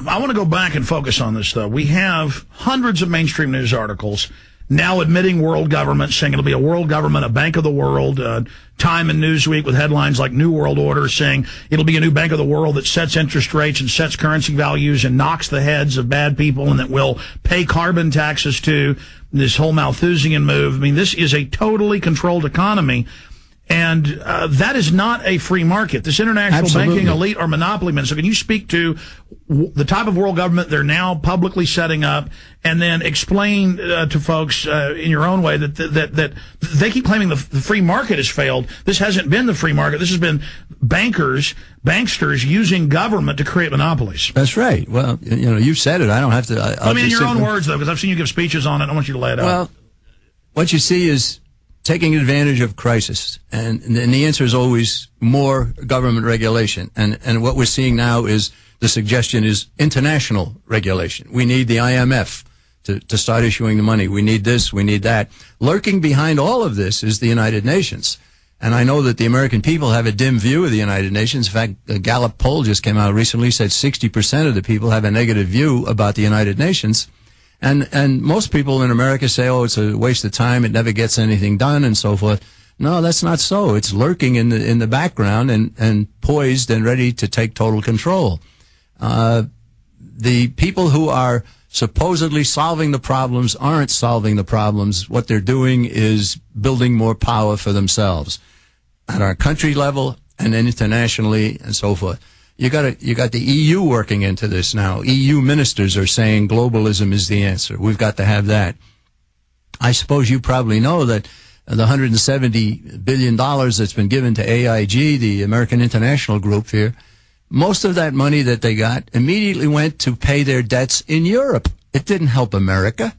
I want to go back and focus on this, though. We have hundreds of mainstream news articles now admitting world government, saying it'll be a world government, a bank of the world. Time and Newsweek with headlines like New World Order saying it'll be a new bank of the world that sets interest rates and sets currency values and knocks the heads of bad people and that will pay carbon taxes to. This whole Malthusian move. I mean, this is a totally controlled economy. And that is not a free market. This international banking elite or monopoly men. So can you speak to the type of world government they're now publicly setting up, and then explain to folks in your own way that they keep claiming the free market has failed. This hasn't been the free market. This has been banksters using government to create monopolies. That's right. Well, you know, you've said it. I don't have to. I mean, in your own words, though, because I've seen you give speeches on it. I want you to lay it out. Well, what you see is taking advantage of crisis, and the answer is always more government regulation. And what we're seeing now is the suggestion is international regulation. We need the IMF to start issuing the money. We need this, we need that. Lurking behind all of this is the United Nations. And I know that the American people have a dim view of the United Nations. In fact, a Gallup poll just came out recently, said 60% of the people have a negative view about the United Nations. And most people in America say, oh, it's a waste of time, it never gets anything done, and so forth. No, that's not so. It's lurking in the background and poised and ready to take total control. The people who are supposedly solving the problems aren't solving the problems. What they're doing is building more power for themselves at our country level and then internationally and so forth. You got the EU working into this now. EU ministers are saying globalism is the answer. We've got to have that. I suppose you probably know that the $170 billion that's been given to AIG, the American International Group here, most of that money that they got immediately went to pay their debts in Europe. It didn't help America.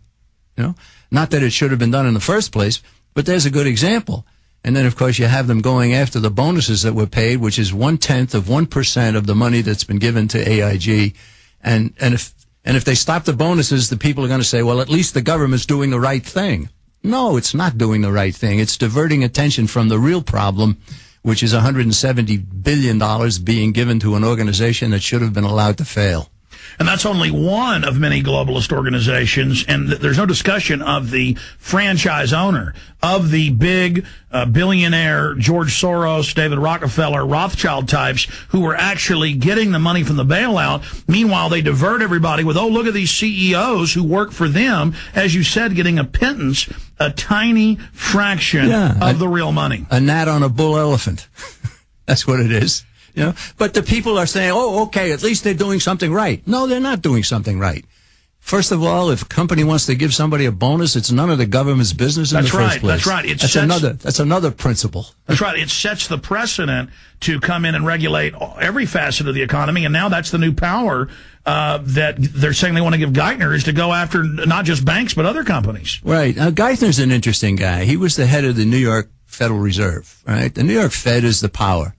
You know, not that it should have been done in the first place, but there's a good example. And then, of course, you have them going after the bonuses that were paid, which is 0.1% of the money that's been given to AIG. And if they stop the bonuses, the people are going to say, well, at least the government's doing the right thing. No, it's not doing the right thing. It's diverting attention from the real problem, which is $170 billion being given to an organization that should have been allowed to fail. And that's only one of many globalist organizations, and there's no discussion of the franchise owner, of the big billionaire George Soros, David Rockefeller, Rothschild types who were actually getting the money from the bailout. Meanwhile, they divert everybody with, oh, look at these CEOs who work for them, as you said, getting a pittance, a tiny fraction of the real money. A gnat on a bull elephant. That's what it is. You know, but the people are saying, oh, okay, at least they're doing something right. No, they're not doing something right. First of all, if a company wants to give somebody a bonus, it's none of the government's business in the first place. That's right. That's another principle. That's right. It sets the precedent to come in and regulate every facet of the economy, and now that's the new power that they're saying they want to give Geithner, is to go after not just banks but other companies. Right. Now, Geithner's an interesting guy. He was the head of the New York Federal Reserve. Right. The New York Fed is the power.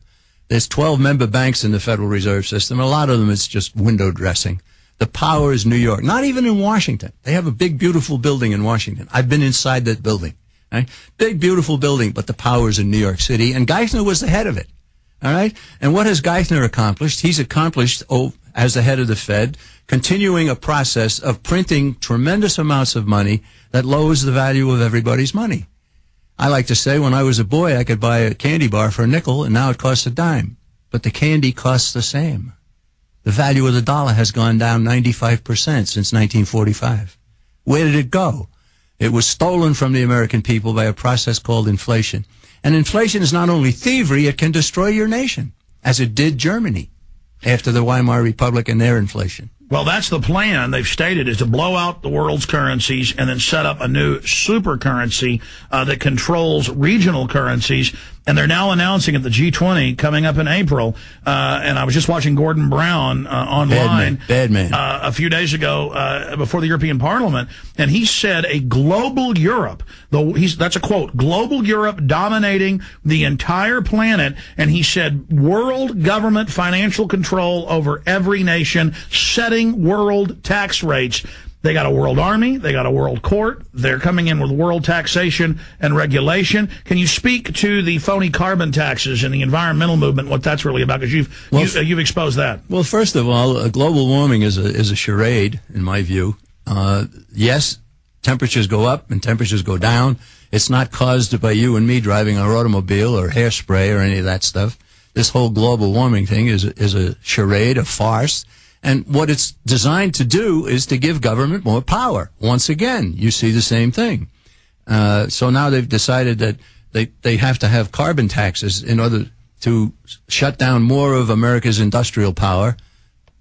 There's 12 member banks in the Federal Reserve System. A lot of them, it's just window dressing. The power is New York. Not even in Washington. They have a big, beautiful building in Washington. I've been inside that building. Right? Big, beautiful building, but the power is in New York City, and Geithner was the head of it. All right? And what has Geithner accomplished? He's accomplished, as the head of the Fed, continuing a process of printing tremendous amounts of money that lowers the value of everybody's money. I like to say, when I was a boy, I could buy a candy bar for a nickel, and now it costs a dime. But the candy costs the same. The value of the dollar has gone down 95% since 1945. Where did it go? It was stolen from the American people by a process called inflation. And inflation is not only thievery, it can destroy your nation, as it did Germany after the Weimar Republic and their inflation. Well, that's the plan they've stated, is to blow out the world's currencies and then set up a new super currency that controls regional currencies. And they're now announcing at the G20 coming up in April. And I was just watching Gordon Brown online Bad man. A few days ago before the European Parliament. And he said a global Europe, that's a quote, global Europe dominating the entire planet. And he said world government financial control over every nation, setting world tax rates. They got a world army. They got a world court. They're coming in with world taxation and regulation. Can you speak to the phony carbon taxes and the environmental movement, what that's really about? Because you've exposed that. Well, first of all, global warming is a charade, in my view. Yes, temperatures go up and temperatures go down. It's not caused by you and me driving our automobile or hairspray or any of that stuff. This whole global warming thing is a charade, a farce. And what it's designed to do is to give government more power. Once again, you see the same thing. So now they've decided that they have to have carbon taxes in order to shut down more of America's industrial power.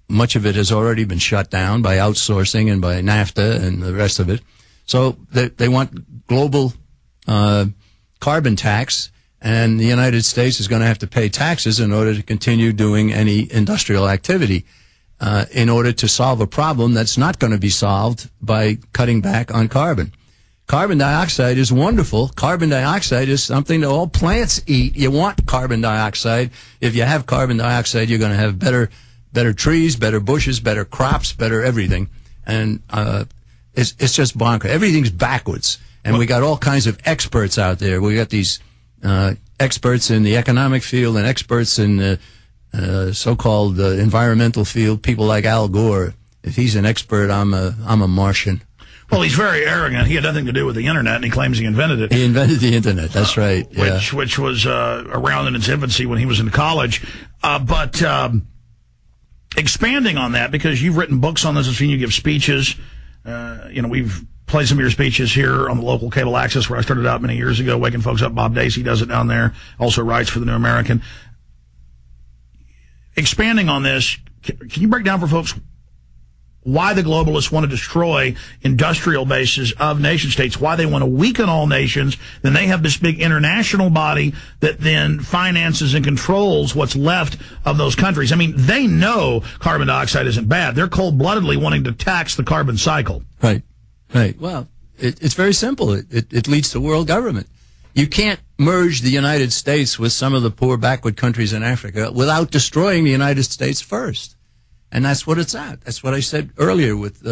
Much of it has already been shut down by outsourcing and by NAFTA and the rest of it. So they want global carbon tax, and the United States is going to have to pay taxes in order to continue doing any industrial activity. In order to solve a problem that's not going to be solved by cutting back on carbon. Carbon dioxide is wonderful. Carbon dioxide is something that all plants eat. You want carbon dioxide. If you have carbon dioxide, you're going to have better trees, better bushes, better crops, better everything. And it's just bonkers. Everything's backwards. And we got all kinds of experts out there. We got these experts in the economic field and experts in the so-called environmental field, people like Al Gore. If he's an expert, I'm a Martian. Well, he's very arrogant. He had nothing to do with the internet, and he claims he invented it. He invented the internet. That's right. Yeah. Which was around in its infancy when he was in college. But expanding on that, because you've written books on this, I've seen you give speeches. We've played some of your speeches here on the local cable access where I started out many years ago, waking folks up. Bob Dacey does it down there. Also writes for the New American. Expanding on this, can you break down for folks why the globalists want to destroy industrial bases of nation states, why they want to weaken all nations? Then they have this big international body that then finances and controls what's left of those countries. I mean, they know carbon dioxide isn't bad. They're cold-bloodedly wanting to tax the carbon cycle. Right. Well, it's very simple. It leads to world government. You can't merge the United States with some of the poor backward countries in Africa without destroying the United States first. And that's what it's at. That's what I said earlier with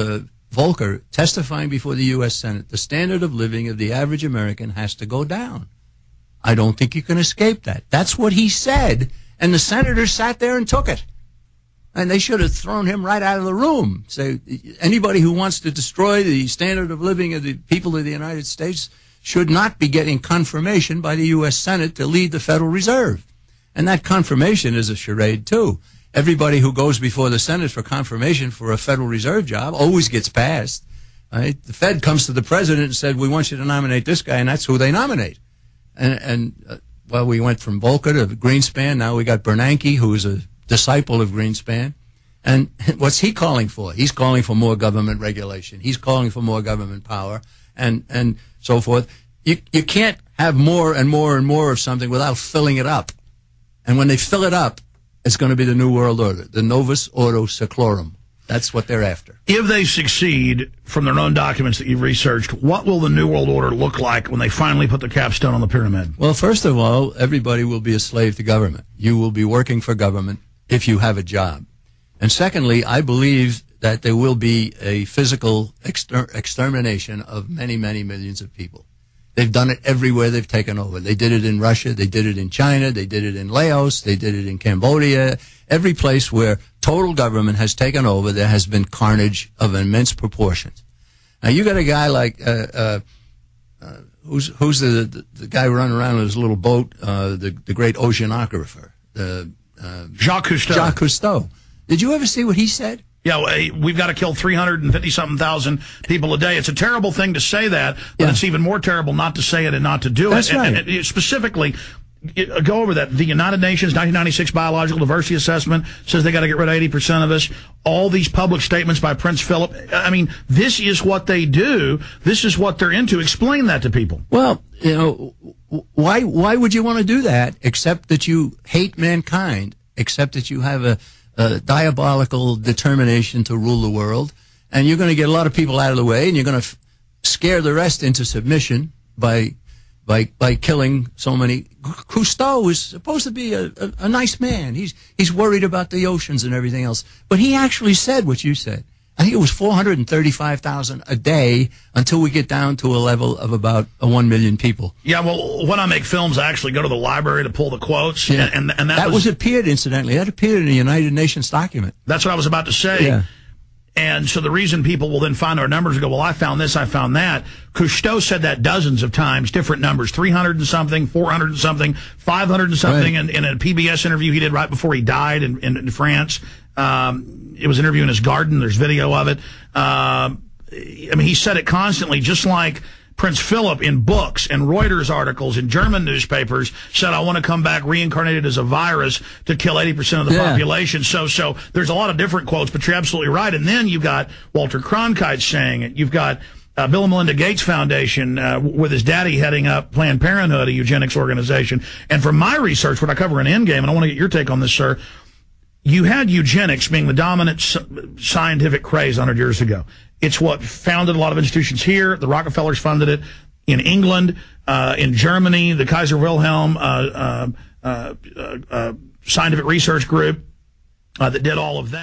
Volcker testifying before the U.S. Senate. The standard of living of the average American has to go down. I don't think you can escape that. That's what he said. And the senators sat there and took it. And they should have thrown him right out of the room. Say, anybody who wants to destroy the standard of living of the people of the United States should not be getting confirmation by the U.S. Senate to lead the Federal Reserve. And that confirmation is a charade, too. Everybody who goes before the Senate for confirmation for a Federal Reserve job always gets passed. Right? The Fed comes to the president and said, we want you to nominate this guy, and that's who they nominate. Well, we went from Volcker to Greenspan. Now we got Bernanke, who is a disciple of Greenspan. And what's he calling for? He's calling for more government regulation. He's calling for more government power. And so forth. You can't have more and more and more of something without filling it up. And when they fill it up, it's going to be the New World Order, the Novus Ordo Seclorum. That's what they're after. If they succeed, from their own documents that you've researched, what will the New World Order look like when they finally put the capstone on the pyramid? Well, first of all, everybody will be a slave to government. You will be working for government if you have a job. And secondly, I believe that there will be a physical extermination of many, many millions of people. They've done it everywhere they've taken over. They did it in Russia. They did it in China. They did it in Laos. They did it in Cambodia. Every place where total government has taken over, there has been carnage of immense proportions. Now, you got a guy like, who's the guy running around in his little boat, the great oceanographer, Jacques Cousteau. Jacques Cousteau. Did you ever see what he said? Yeah, we've got to kill 350-something thousand people a day. It's a terrible thing to say that, but it's even more terrible not to say it and not to do That's it. Right. And specifically, go over that. The United Nations 1996 Biological Diversity Assessment says they got to get rid of 80% of us. All these public statements by Prince Philip. I mean, this is what they do. This is what they're into. Explain that to people. Well, why would you want to do that except that you hate mankind, except that you have a diabolical determination to rule the world, and you're going to get a lot of people out of the way, and you're going to scare the rest into submission by killing so many. Cousteau is supposed to be a nice man. He's worried about the oceans and everything else, but he actually said what you said. I think it was 435,000 a day until we get down to a level of about 1 million people. Yeah, well, when I make films, I actually go to the library to pull the quotes. Yeah. And that was appeared, incidentally. That appeared in a United Nations document. That's what I was about to say. Yeah. And so the reason people will then find our numbers and go, well, I found this, I found that. Cousteau said that dozens of times, different numbers, 300 and something, 400 and something, 500 and something. Right. In a PBS interview he did right before he died in France. It was an interview in his garden. There's video of it. I mean, he said it constantly, just like Prince Philip in books and Reuters articles in German newspapers said, I want to come back reincarnated as a virus to kill 80% of the population. So there's a lot of different quotes, but you're absolutely right. And then you've got Walter Cronkite saying it. You've got Bill and Melinda Gates Foundation with his daddy heading up Planned Parenthood, a eugenics organization. And from my research, what I cover in Endgame, and I want to get your take on this, sir, you had eugenics being the dominant scientific craze 100 years ago. It's what founded a lot of institutions here. The Rockefellers funded it in England, in Germany, the Kaiser Wilhelm scientific research group that did all of that.